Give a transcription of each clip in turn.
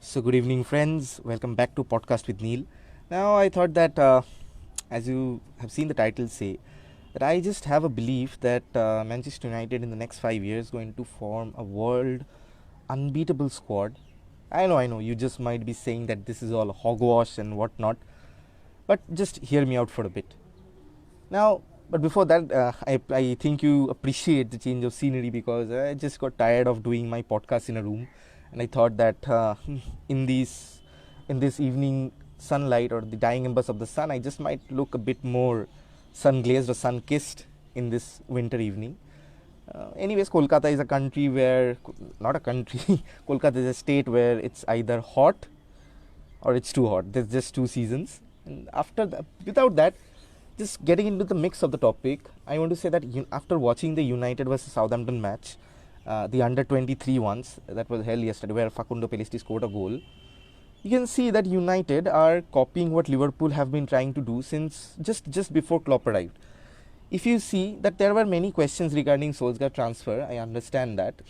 So good evening, friends. Welcome back to Podcast with Neil. Now, I thought that, as you have seen the title say, that I just have a belief that Manchester United in the next 5 years is going to form a world unbeatable squad. I know. You just might be saying that this is all hogwash and whatnot, but just hear me out for a bit. Now, but before that, I think you appreciate the change of scenery because I just got tired of doing my podcast in a room, and I thought that in these in this evening sunlight or the dying embers of the sun, I just might look a bit more sun glazed or sun kissed in this winter evening. Anyways, Kolkata is a country where, not a country, Kolkata is a state where it's either hot or it's too hot. There's just two seasons, and without that, just getting into the mix of the topic, I want to say that after watching the United versus Southampton match, the under 23 ones that was held yesterday, where Facundo Pelistri scored a goal, you can see that United are copying what Liverpool have been trying to do since just before Klopp arrived. If you see that there were many questions regarding Solskjaer transfer, I understand that,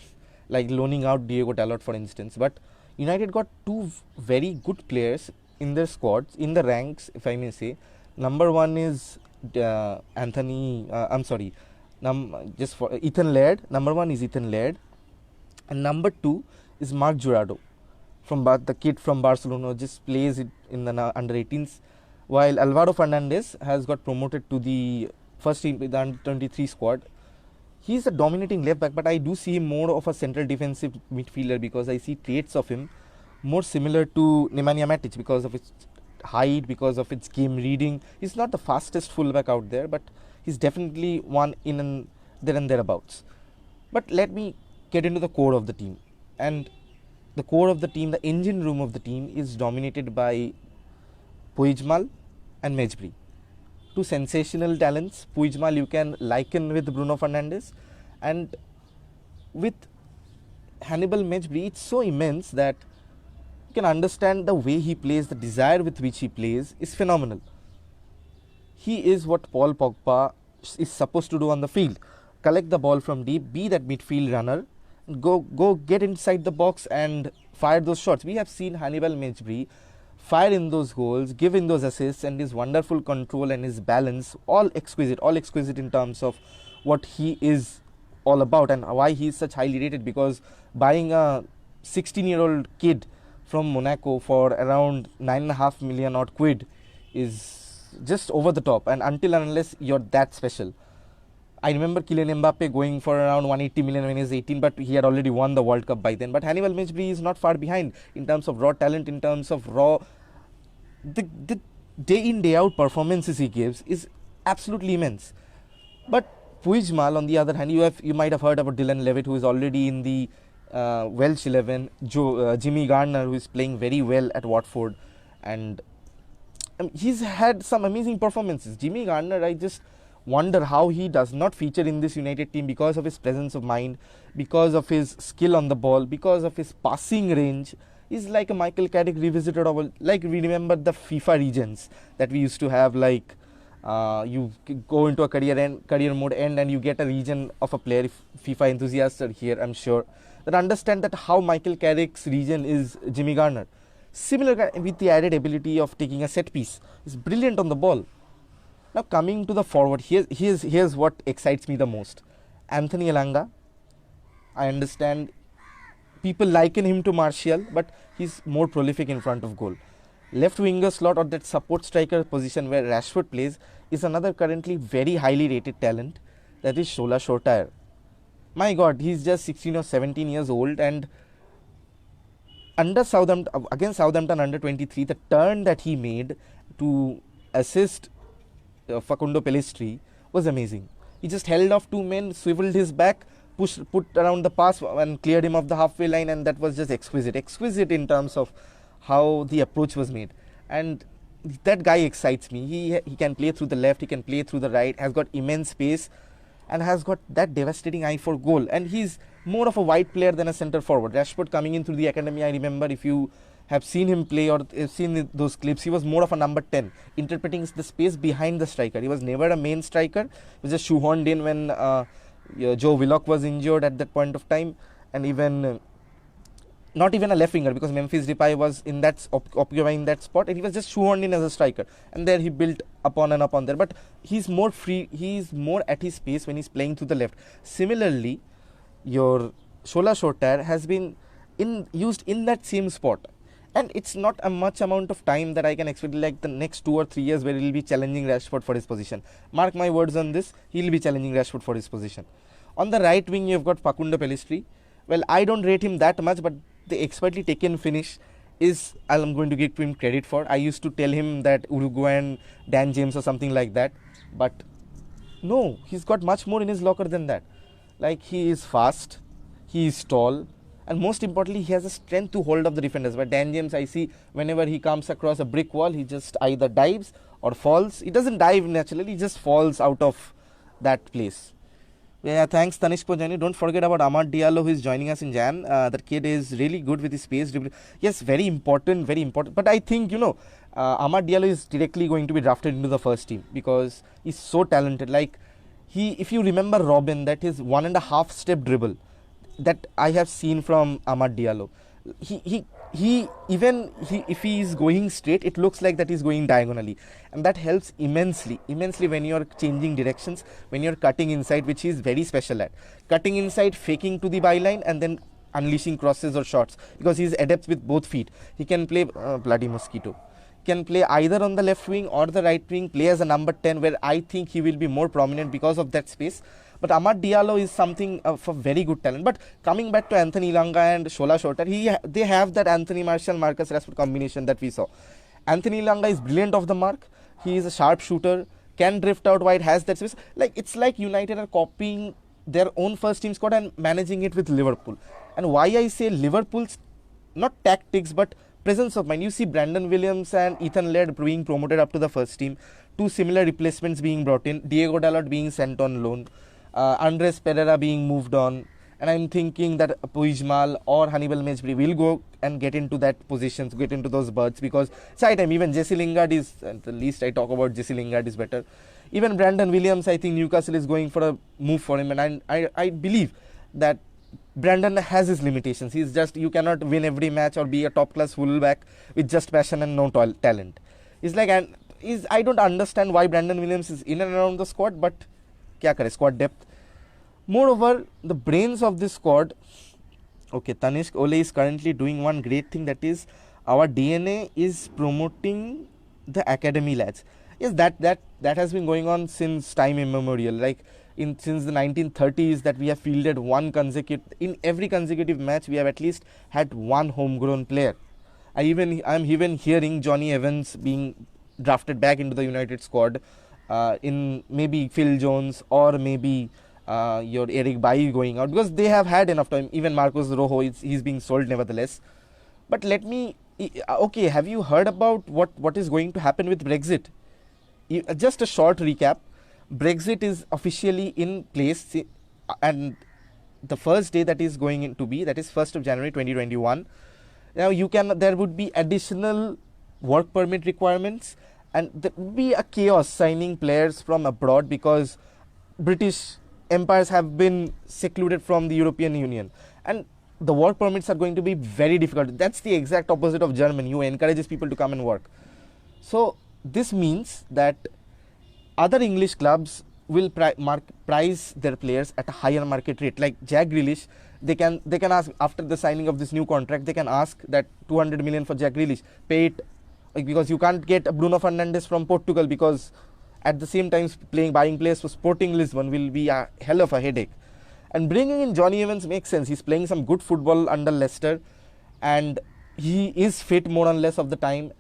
like loaning out Diego Dalot, for instance, but United got two very good players in their squads, in the ranks, if I may say. Number one is Ethan Laird. Number one is Ethan Laird, and number two is Marc Jurado, from the kid from Barcelona, just plays it in the under 18s, while Alvaro Fernandez has got promoted to the first team, the under 23 squad. He's a dominating left back, but I do see him more of a central defensive midfielder because I see traits of him more similar to Nemanja Matic because of his height, because of its game reading. He's not the fastest fullback out there, but he's definitely one in and there and thereabouts. But let me get into the core of the team. And the core of the team, the engine room of the team, is dominated by Puigmal and Mejbri. Two sensational talents. Puigmal you can liken with Bruno Fernandes, and with Hannibal Mejbri, it's so immense that you can understand the way he plays, the desire with which he plays is phenomenal. He is what Paul Pogba is supposed to do on the field. Collect the ball from deep, be that midfield runner, and go get inside the box and fire those shots. We have seen Hannibal Mejbri fire in those goals, give in those assists, and his wonderful control and his balance, all exquisite in terms of what he is all about and why he is such highly rated. Because buying a 16-year-old kid from Monaco for around 9.5 million odd quid is just over the top, and until and unless you're that special. I remember Kylian Mbappe going for around 180 million when he was 18, but he had already won the World Cup by then. But Hannibal Mejbri is not far behind in terms of raw talent, in terms of the day in day out performances he gives is absolutely immense. But Puigmal, on the other hand, you might have heard about Dylan Levitt, who is already in the Welsh 11, Jimmy Garner, who is playing very well at Watford, and he's had some amazing performances. Jimmy Garner, I just wonder how he does not feature in this United team because of his presence of mind, because of his skill on the ball, because of his passing range. He's like a Michael Carrick revisited of, like, we remember the FIFA regions that we used to have, like you go into a career mode end and you get a region of a player. If FIFA enthusiasts are here, I'm sure that understand that how Michael Carrick's region is Jimmy Garner. Similar with the added ability of taking a set piece. He's brilliant on the ball. Now coming to the forward, here's what excites me the most. Anthony Elanga. I understand people liken him to Martial, but he's more prolific in front of goal. Left winger slot, or that support striker position where Rashford plays, is another currently very highly rated talent, that is Shola Shotair. My God, he's just 16 or 17 years old, and against Southampton under 23, the turn that he made to assist Facundo Pelistri was amazing. He just held off two men, swiveled his back, put around the pass and cleared him off the halfway line, and that was just exquisite in terms of how the approach was made. And that guy excites me. He can play through the left, he can play through the right, has got immense pace, and has got that devastating eye for goal. And he's more of a wide player than a centre forward. Rashford coming in through the academy, I remember, if you have seen him play or have seen those clips, he was more of a number 10, interpreting the space behind the striker. He was never a main striker. He was just shoehorned in when Joe Willock was injured at that point of time, and even not even a left winger, because Memphis Depay was in that occupying that spot, and he was just shoehorned in as a striker, and there he built upon and upon there. But he's more free, he's more at his pace when he's playing to the left. Similarly, your Shola Shotar has been used in that same spot, and it's not a much amount of time that I can expect, like the next 2 or 3 years, where he'll be challenging Rashford for his position. Mark my words on this, he'll be challenging Rashford for his position. On the right wing, you've got Facundo Pellistri. Well, I don't rate him that much, but the expertly taken finish is, I'm going to give him credit for. I used to tell him that Uruguayan Dan James or something like that, but no, he's got much more in his locker than that. Like, he is fast, he is tall, and most importantly, he has a strength to hold up the defenders. But Dan James, I see whenever he comes across a brick wall, he just either dives or falls. He doesn't dive naturally, he just falls out of that place. Yeah, thanks Tanishq for joining. Don't forget about Amad Diallo, who is joining us in Jan. That kid is really good with his pace. Yes, very important, very important. But I think, Amad Diallo is directly going to be drafted into the first team, because he's so talented. Like, if you remember Robin, that is 1.5 step dribble that I have seen from Amad Diallo. If he is going straight, it looks like that he's going diagonally, and that helps immensely when you are changing directions, when you're cutting inside, which he is very special at. Cutting inside, faking to the byline, and then unleashing crosses or shots, because he's adept with both feet. He can play bloody mosquito. Can play either on the left wing or the right wing, play as a number 10, where I think he will be more prominent because of that space. But Amad Diallo is something of a very good talent. But coming back to Anthony Elanga and Shola Shotar, they have that Anthony Martial, Marcus Rashford combination that we saw. Anthony Elanga is brilliant off the mark. He is a sharp shooter, can drift out wide, has that space. Like, it's like United are copying their own first team squad and managing it with Liverpool. And why I say Liverpool's, not tactics, but presence of mind. You see Brandon Williams and Ethan Laird being promoted up to the first team. 2 similar replacements being brought in. Diego Dalot being sent on loan. Andres Pereira being moved on, and I'm thinking that Puigmal or Hannibal Mejbri will go and get into that positions, get into those berths, because it's high time. Even Jesse Lingard is, at the least I talk about Jesse Lingard is better. Even Brandon Williams, I think Newcastle is going for a move for him, and I believe that Brandon has his limitations. He's just, you cannot win every match or be a top class fullback with just passion and no talent. It's like, I don't understand why Brandon Williams is in and around the squad, but kya kare, squad depth. Moreover, the brains of this squad, okay, Tanishq Ole is currently doing one great thing, that is our DNA is promoting the academy lads. Yes, that has been going on since time immemorial. Like, since the 1930s, that we have fielded in every consecutive match, we have at least had one homegrown player. I'm even hearing Johnny Evans being drafted back into the United squad, in maybe Phil Jones or maybe your Eric Bailly going out, because they have had enough time. Even Marcos Rojo, he's being sold nevertheless. But okay, have you heard about what is going to happen with Brexit? Just a short recap. Brexit is officially in place, and the first day that is going to be, that is 1st of January 2021. Now there would be additional work permit requirements, and there would be a chaos signing players from abroad, because British empires have been secluded from the European Union, and the work permits are going to be very difficult. That's the exact opposite of Germany, who encourages people to come and work. So this means that other English clubs will price their players at a higher market rate. Like Jack Grealish, they can ask, after the signing of this new contract, they can ask that 200 million for Jack Grealish, pay it, because you can't get Bruno Fernandes from Portugal, because at the same time buying players for Sporting Lisbon will be a hell of a headache. And bringing in Johnny Evans makes sense. He's playing some good football under Leicester, and he is fit more or less of the time.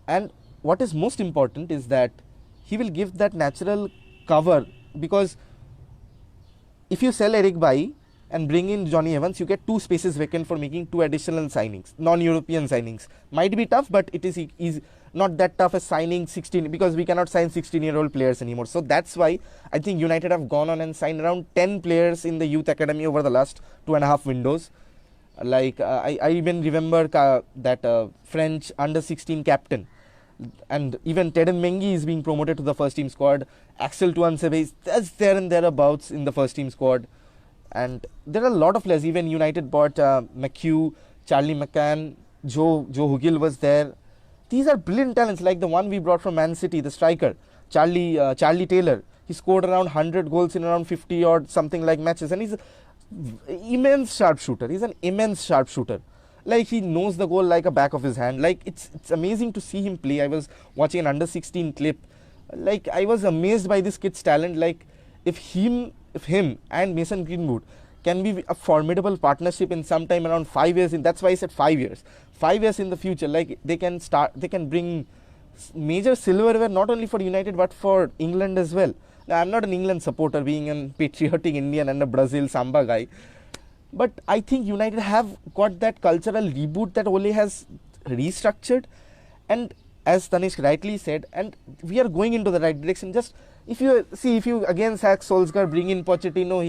And what is most important is that he will give that natural cover, because if you sell Eric Bailly and bring in Johnny Evans, you get 2 spaces vacant for making 2 additional signings, non-European signings. Might be tough, but it is not that tough as signing 16, because we cannot sign 16-year-old players anymore. So that's why I think United have gone on and signed around 10 players in the youth academy over the last 2.5 windows. Like I even remember that French under-16 captain, and even Teden Mengi is being promoted to the first team squad. Axel Tuanzebe is there and thereabouts in the first team squad. And there are a lot of players. Even United bought McHugh, Charlie McCann, Joe Hugill was there. These are brilliant talents, like the one we brought from Man City, the striker, Charlie Taylor. He scored around 100 goals in around 50 or something like matches, and he's an immense sharpshooter. He's an immense sharpshooter. Like, he knows the goal like a back of his hand. Like, it's amazing to see him play. I was watching an under 16 clip. Like, I was amazed by this kid's talent. Like, if him and Mason Greenwood can be a formidable partnership in some time around 5 years, that's why I said 5 years. 5 years in the future, like, they can bring major silverware not only for United but for England as well. Now, I'm not an England supporter, being a patriotic Indian and a Brazil Samba guy, but I think United have got that cultural reboot that Ole has restructured, and as Tanish rightly said, and we are going into the right direction. Just if you again sack Solskjaer, bring in Pochettino,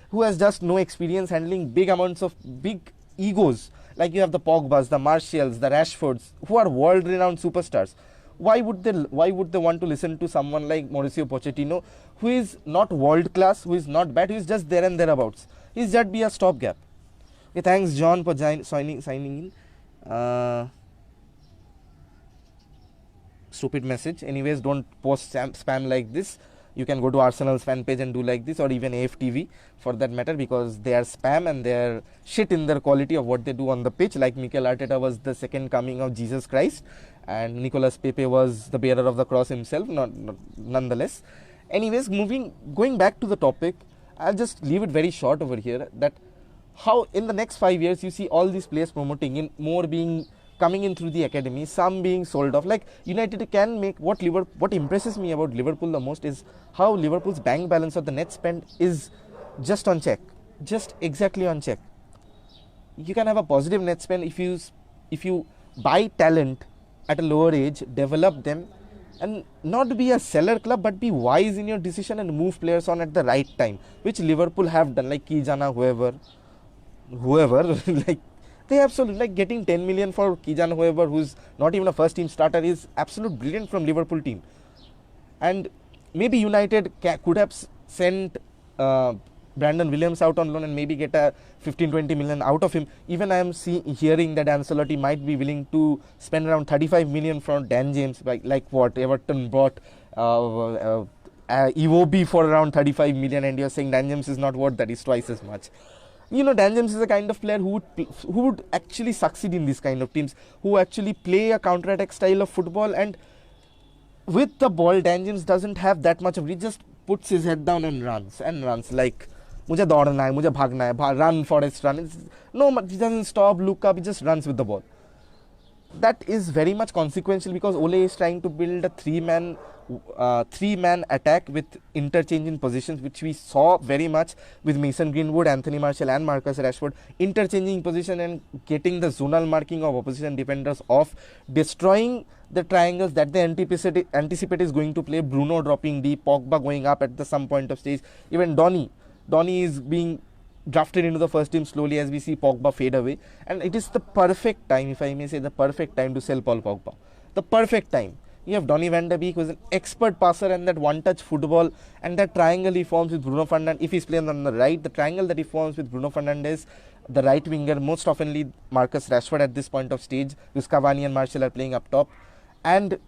who has just no experience handling big amounts of big egos. Like, you have the Pogbas, the Martials, the Rashfords, who are world-renowned superstars. Why would they want to listen to someone like Mauricio Pochettino, who is not world-class, who is not bad, who is just there and thereabouts? He's just be a stopgap. Okay, thanks John for signing in. Stupid message. Anyways, don't post spam like this. You can go to Arsenal's fan page and do like this, or even AFTV for that matter, because they are spam and they are shit in their quality of what they do on the pitch. Like, Mikel Arteta was the second coming of Jesus Christ, and Nicolas Pepe was the bearer of the cross himself, nonetheless. Anyways, going back to the topic, I'll just leave it very short over here, that how in the next 5 years you see all these players promoting in, more being coming in through the academy, some being sold off. Like, United can make what impresses me about Liverpool the most is how Liverpool's bank balance or the net spend is just on check, just exactly on check. You can have a positive net spend if you buy talent at a lower age, develop them, and not be a seller club, but be wise in your decision and move players on at the right time, which Liverpool have done. Like Kijana, whoever like, they absolutely, like, getting 10 million for Kijana, whoever, who's not even a first team starter, is absolute brilliant from Liverpool team. And maybe United could have sent Brandon Williams out on loan and maybe get a 15-20 million out of him. Even I am hearing that Ancelotti might be willing to spend around 35 million for Dan James, like what Everton bought Iwobi for around 35 million, and you're saying Dan James is not worth that, is twice as much. You know, Dan James is a kind of player who would actually succeed in these kind of teams, who actually play a counter-attack style of football, and with the ball, Dan James doesn't have that much of it. He just puts his head down and runs. Like, mujhe daudna hai, mujhe bhagna hai, run, Forrest, run. He doesn't stop, look up, he just runs with the ball. That is very much consequential, because Ole is trying to build a three-man attack with interchange in positions, which we saw very much with Mason Greenwood, Anthony Martial and Marcus Rashford interchanging position and getting the zonal marking of opposition defenders off, destroying the triangles that they anticipate is going to play. Bruno dropping deep, Pogba going up at some point of stage, even Donny is being drafted into the first team slowly as we see Pogba fade away. And it is the perfect time, if I may say, the perfect time to sell Paul Pogba. The perfect time. You have Donny van de Beek, who is an expert passer, and that one-touch football, and that triangle he forms with Bruno Fernandes. If he's playing on the right, the triangle that he forms with Bruno Fernandes, the right winger, most oftenly Marcus Rashford at this point of stage, because Cavani and Martial are playing up top, and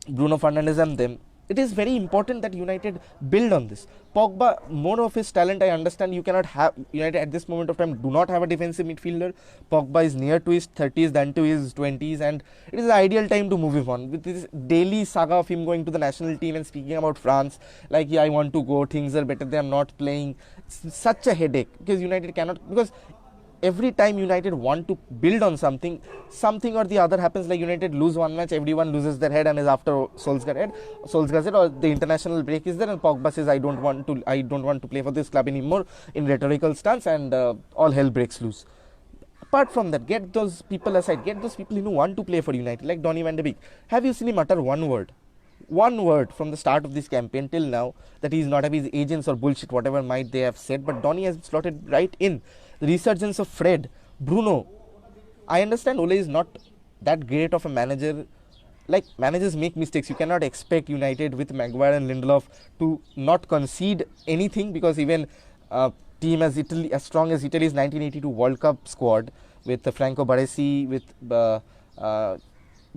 Bruno Fernandes and them. It is very important that United build on this. Pogba, more of his talent, I understand. You cannot have, United at this moment of time do not have a defensive midfielder. Pogba is near to his 30s than to his 20s, and it is the ideal time to move him on. With this daily saga of him going to the national team and speaking about France, like, yeah, I want to go, things are better, they are not playing. It's such a headache, because United cannot, because every time United want to build on something or the other happens. Like, United lose one match, everyone loses their head and is after Solskjaer's head, or the international break is there, and Pogba says, I don't want to play for this club anymore, in rhetorical stance, and all hell breaks loose. Apart from that, get those people aside, get those people who want to play for United, like Donny van de Beek. Have you seen him utter one word from the start of this campaign till now that he's not happy? His agents or bullshit, whatever might they have said, but Donny has slotted right in. The resurgence of Fred, Bruno. I understand Ole is not that great of a manager. Like, managers make mistakes. You cannot expect United with Maguire and Lindelof to not concede anything, because even a team as strong as Italy's 1982 World Cup squad with Franco Baresi, with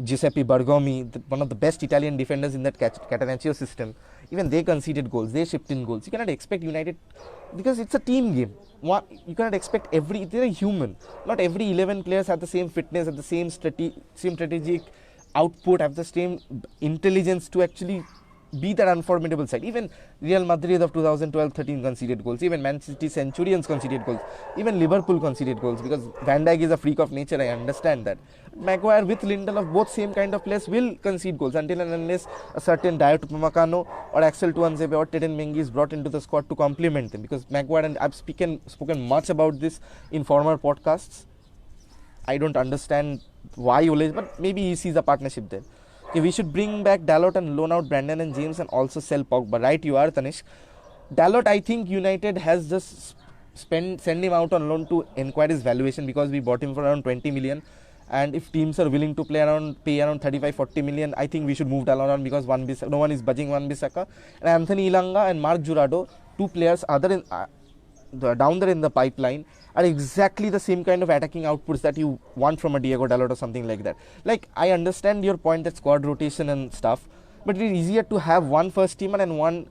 Giuseppe Bergomi, one of the best Italian defenders in that Catenaccio system. Even they conceded goals, they shipped in goals. You cannot expect United, because it's a team game. You cannot expect they're a human. Not every 11 players have the same fitness, have the same strategic output, have the same intelligence to actually be that unformidable side. Even Real Madrid of 2012-13 conceded goals. Even Man City Centurions conceded goals. Even Liverpool conceded goals, because Van Dijk is a freak of nature, I understand that. Maguire with Lindelof, both same kind of players, will concede goals until and unless a certain Dayot Upamecano or Axel Tuanzebe or Teden Mengi is brought into the squad to complement them. Because Maguire, and I've spoken much about this in former podcasts, I don't understand why Ole, but maybe he sees a partnership there. Okay, we should bring back Dalot and loan out Brandon and James and also sell Pogba. Right, you are, Tanish. Dalot, I think United has just send him out on loan to inquire his valuation, because we bought him for around 20 million. And if teams are willing to pay around 35-40 million, I think we should move Dalot on, because no one is budging Wan-Bissaka. And Anthony Ilanga and Mark Jurado, two players down there in the pipeline, are exactly the same kind of attacking outputs that you want from a Diego Dalot or something like that. Like, I understand your point that squad rotation and stuff, but it is easier to have one first teamer and one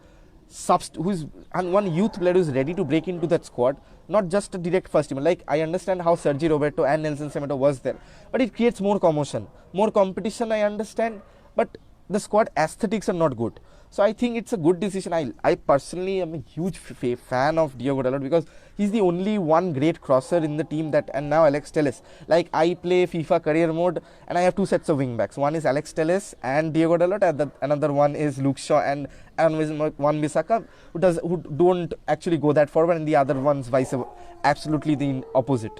one youth player who is ready to break into that squad, not just a direct first teamer. Like, I understand how Sergio Roberto and Nelson Semedo was there, but it creates more commotion, more competition, I understand, but the squad aesthetics are not good. So I think it's a good decision. I personally am a huge fan of Diego Dalot, because he's the only one great crosser in the team. And now Alex Telles. Like, I play FIFA career mode and I have two sets of wing backs. One is Alex Telles and Diego Dalot, and another one is Luke Shaw and Wan-Bissaka, who don't actually go that forward, and the other one's absolutely the opposite.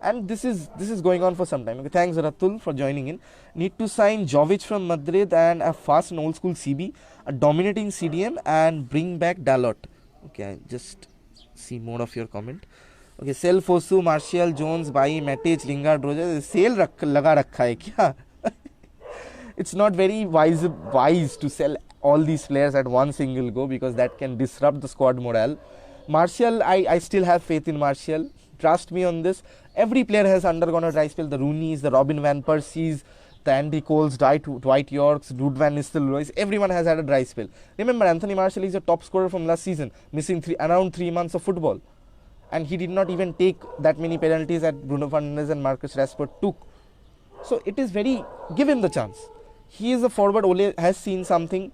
And this is going on for some time. Okay, thanks Ratul for joining in. Need to sign Jovic from Madrid and a fast and old school CB, a dominating CDM, and bring back Dalot. Okay, I just see more of your comment. Okay, sell Fosu, Martial, Jones, Bailly, Matic, Lingard, Rogers. Sale laga rakha hai kya? It's not very wise to sell all these players at one single go, because that can disrupt the squad morale. Martial, I still have faith in Martial. Trust me on this. Every player has undergone a dry spell. The Rooneys, the Robin Van Persies, the Andy Coles, Dwight Yorks, Ruud van Nistelrooy. Everyone has had a dry spell. Remember, Anthony Martial is a top scorer from last season, missing around 3 months of football. And he did not even take that many penalties that Bruno Fernandes and Marcus Rashford took. So it is give him the chance. He is a forward. Ole has seen something.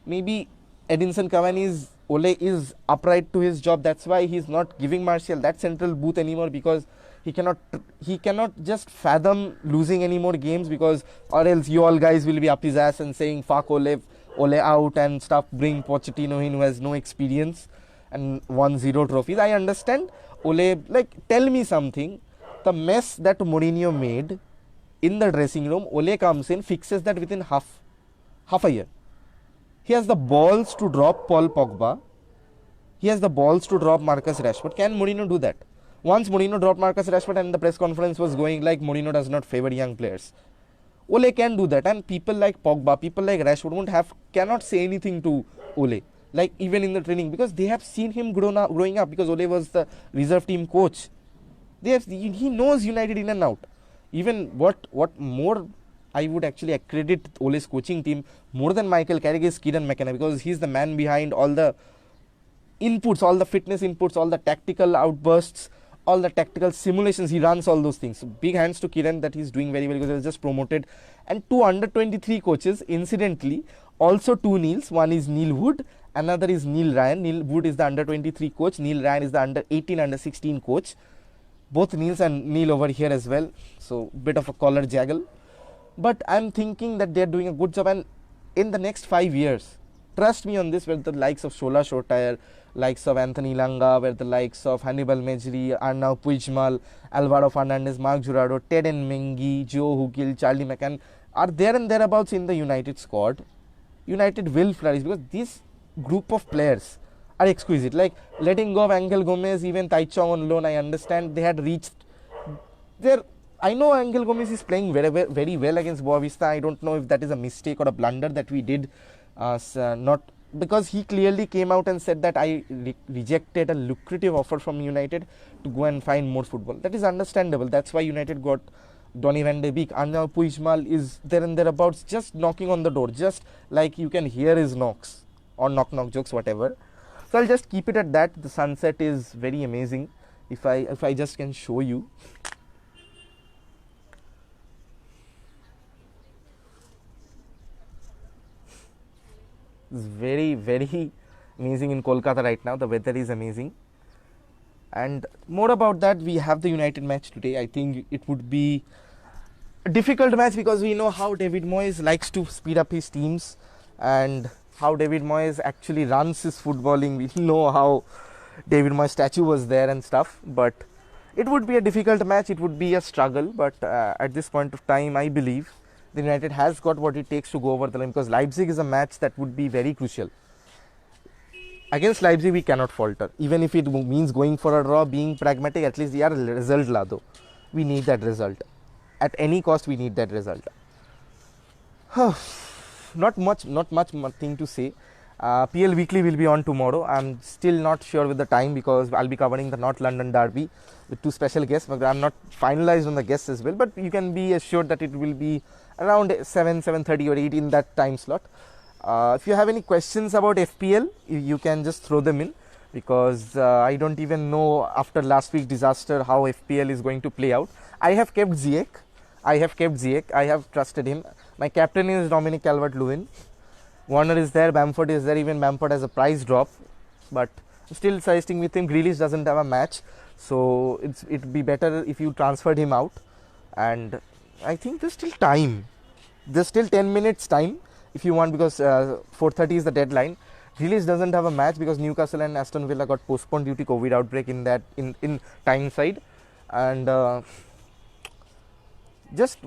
Maybe Edinson Cavani's Ole is upright to his job. That's why he's not giving Martial that central booth anymore, because he cannot just fathom losing any more games, because or else you all guys will be up his ass and saying fuck Ole out and stuff, bring Pochettino in who has no experience and won 0 trophies. I understand. Ole, tell me something. The mess that Mourinho made in the dressing room, Ole comes in, fixes that within half a year. He has the balls to drop Paul Pogba. He has the balls to drop Marcus Rashford. Can Mourinho do that? Once Mourinho dropped Marcus Rashford and the press conference was going like Mourinho does not favor young players. Ole can do that, and people like Pogba, people like Rashford cannot say anything to Ole. Like, even in the training, because they have seen him growing up, because Ole was the reserve team coach. He knows United in and out. Even what more I would actually accredit Ole's coaching team more than Michael Carrick is Kieran McKenna, because he's the man behind all the inputs, all the fitness inputs, all the tactical outbursts, all the tactical simulations. He runs all those things. So big hands to Kieran that he's doing very well, because he was just promoted. And 2 under-23 coaches, incidentally, also 2 Neils. One is Neil Wood, another is Neil Ryan. Neil Wood is the under-23 coach. Neil Ryan is the under-18, under-16 coach. Both Neils and Neil over here as well. So bit of a collar jaggle. But I'm thinking that they're doing a good job, and in the next 5 years, trust me on this, where the likes of Shola Shotair, likes of Anthony Langa, where the likes of Hannibal Mejri, Arnau Puigmal, Alvaro Fernandez, Mark Jurado, Ted Mengi, Joe Hugil, Charlie McCann are there and thereabouts in the United squad, United will flourish, because this group of players are exquisite. Like, letting go of Angel Gomez, even Taichung on loan, I understand they had reached their... I know Angel Gomez is playing very well against Boavista. I don't know if that is a mistake or a blunder that we did, not because he clearly came out and said that I rejected a lucrative offer from United to go and find more football. That is understandable. That's why United got Donny van de Beek. And now Puigmal is there and thereabouts, just knocking on the door, just like you can hear his knocks or knock jokes, whatever. So I'll just keep it at that. The sunset is very amazing. If I just can show you. It's very, very amazing in Kolkata right now. The weather is amazing. And more about that, we have the United match today. I think it would be a difficult match because we know how David Moyes likes to speed up his teams and how David Moyes actually runs his footballing. We know how David Moyes' statue was there and stuff. But it would be a difficult match. It would be a struggle. But at this point of time, I believe the United has got what it takes to go over the line, because Leipzig is a match that would be very crucial. Against Leipzig, we cannot falter. Even if it means going for a draw, being pragmatic, at least we are a result lado. We need that result. At any cost, we need that result. Not much thing to say. PL Weekly will be on tomorrow. I'm still not sure with the time because I'll be covering the North London derby with two special guests. But I'm not finalized on the guests as well. But you can be assured that it will be around 7:30 or 8 in that time slot. If you have any questions about FPL, you can just throw them in, because I don't even know after last week's disaster how FPL is going to play out. I have kept Ziyech. I have trusted him. My captain is Dominic Calvert-Lewin. Warner is there, Bamford is there. Even Bamford has a price drop, but I'm still suggesting with him. Grealish doesn't have a match, so it'd be better if you transferred him out. And I think there's still time. There's still 10 minutes time if you want, because 4:30 is the deadline. Grealish doesn't have a match because Newcastle and Aston Villa got postponed due to COVID outbreak in Tyneside. And just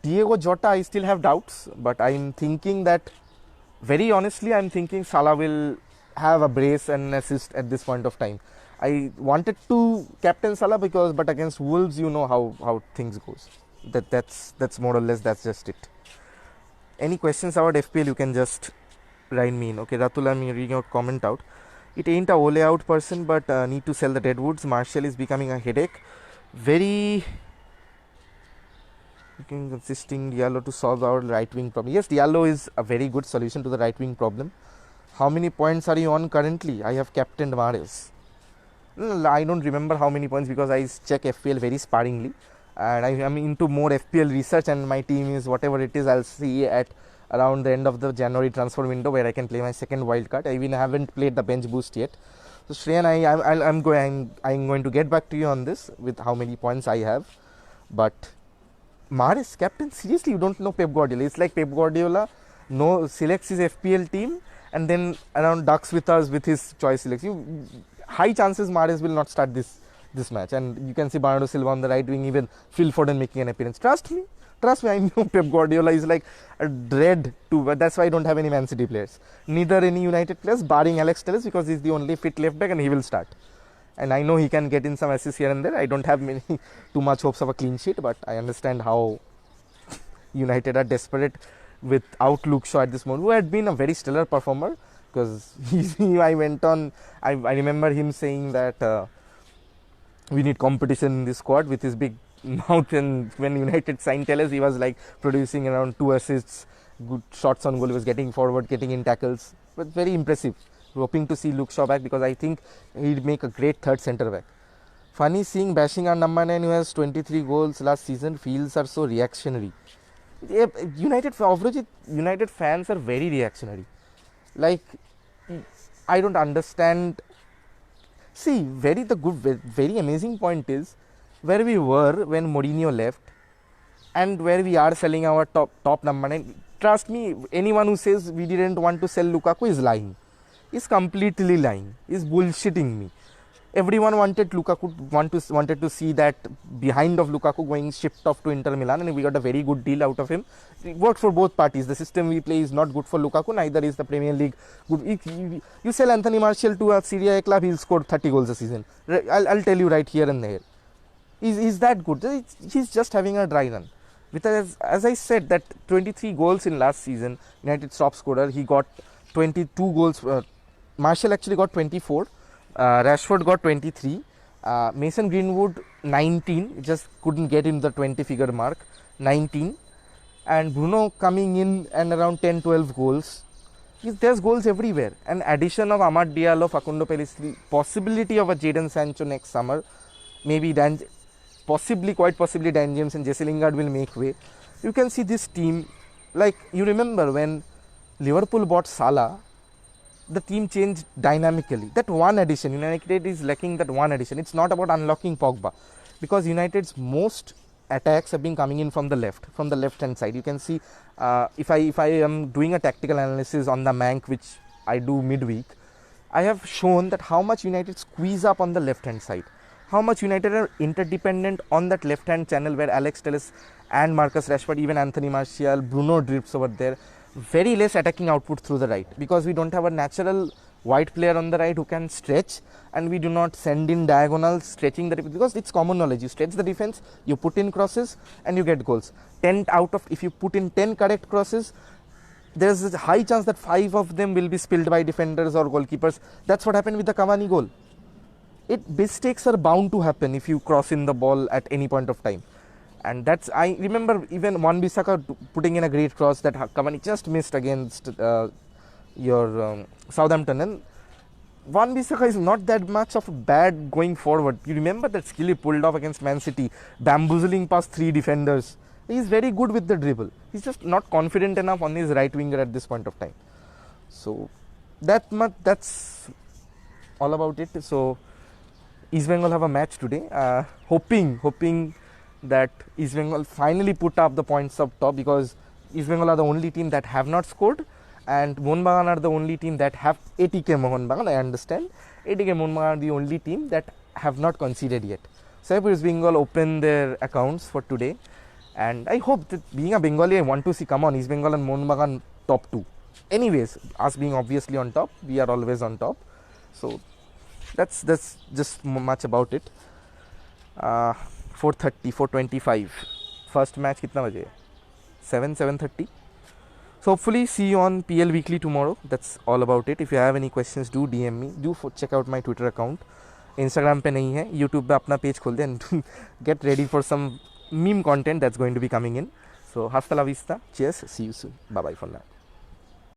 Diego Jota, I still have doubts, but I'm thinking that, very honestly, I'm thinking Salah will have a brace and assist at this point of time. I wanted to captain Salah but against Wolves, you know how things goes. That's more or less, that's just it. Any questions about FPL, you can just write me in. Okay, Ratul, I'm reading your comment out. It ain't a Ole out person, but need to sell the deadwoods. Martial is becoming a headache. Very consisting Diallo to solve our right wing problem. Yes, Diallo is a very good solution to the right wing problem. How many points are you on currently? I have captained Mahrez. I don't remember how many points because I check FPL very sparingly. And I am into more FPL research, and my team is whatever it is. I'll see at around the end of the January transfer window where I can play my second wild card. I even haven't played the bench boost yet. So Shreyan, I'm going to get back to you on this with how many points I have. But Mahrez captain, seriously, you don't know Pep Guardiola. It's like Pep Guardiola selects his FPL team and then around ducks with us with his choice selection. High chances Mahrez will not start this match, and you can see Bernardo Silva on the right wing, even Phil Foden making an appearance. Trust me, I know Pep Guardiola is like a dread to, but that's why I don't have any Man City players, neither any United players, barring Alex Telles, because he's the only fit left back and he will start. And I know he can get in some assists here and there. I don't have too much hopes of a clean sheet, but I understand how United are desperate without Luke Shaw at this moment, who had been a very stellar performer, because I remember him saying that we need competition in this squad with his big mouth, and when United signed Telles, he was like producing around 2 assists, good shots on goal, he was getting forward, getting in tackles, but very impressive. Hoping to see Luke Shaw back because I think he'd make a great third centre back. Funny seeing bashing our number 9 who has 23 goals last season. Fields are so reactionary. United fans are very reactionary. Like, I don't understand. See, very amazing point is where we were when Mourinho left and where we are selling our top number 9. Trust me, anyone who says we didn't want to sell Lukaku is lying. Is completely lying. Is bullshitting me. Everyone wanted to see that behind of Lukaku going shipped off to Inter Milan, and we got a very good deal out of him. It worked for both parties. The system we play is not good for Lukaku, neither is the Premier League good. You sell Anthony Martial to a Serie A club, he'll score 30 goals a season. I'll tell you right here and there. He's that good. He's just having a dry run. As I said, that 23 goals in last season, United's top scorer, he got 22 goals. Marshall actually got 24. Rashford got 23. Mason Greenwood 19. Just couldn't get in the 20 figure mark. 19. And Bruno coming in and around 10-12 goals. There's goals everywhere. An addition of Amad Diallo, Facundo Pellistri, possibility of a Jadon Sancho next summer, maybe quite possibly Dan James and Jesse Lingard will make way. You can see this team, like you remember when Liverpool bought Salah, the team changed dynamically. That one addition, United is lacking that one addition. It's not about unlocking Pogba, because United's most attacks have been coming in from the left hand side. You can see if I am doing a tactical analysis on the Mank, which I do midweek, I have shown that how much United squeeze up on the left hand side, how much United are interdependent on that left hand channel where Alex Telles and Marcus Rashford, even Anthony Martial, Bruno drifts over there. Very less attacking output through the right, because we don't have a natural wide player on the right who can stretch, and we do not send in diagonals stretching the defense, because it's common knowledge. You stretch the defense, you put in crosses and you get goals. 10 out of, if you put in 10 correct crosses, there's a high chance that 5 of them will be spilled by defenders or goalkeepers. That's what happened with the Cavani goal. Mistakes are bound to happen if you cross in the ball at any point of time. And that's, I remember even Wan-Bissaka putting in a great cross that Cavani just missed against Southampton. And Wan-Bissaka is not that much of bad going forward. You remember that skill he pulled off against Man City, bamboozling past 3 defenders. He's very good with the dribble. He's just not confident enough on his right winger at this point of time. So that's all about it. So East Bengal have a match today. Hoping that East Bengal finally put up the points up top, because East Bengal are the only team that have not scored, and Mohun Bagan are the only team that have ATK Mohun Bagan. I understand ATK Mohun Bagan are the only team that have not conceded yet. So if East Bengal open their accounts for today, and I hope that, being a Bengali, I want to see, come on, East Bengal and Mohun Bagan top 2. Anyways, us being obviously on top, we are always on top. So that's just much about it. 4:30, 4:25. First match kitna baje? 7:30. So hopefully see you on PL Weekly tomorrow. That's all about it. If you have any questions, do DM me. Do check out my Twitter account. Instagram पे नहीं है, YouTube पे अपना page खोल दे and get ready for some meme content that's going to be coming in. So hasta la vista. Cheers. See you soon. Bye bye for now.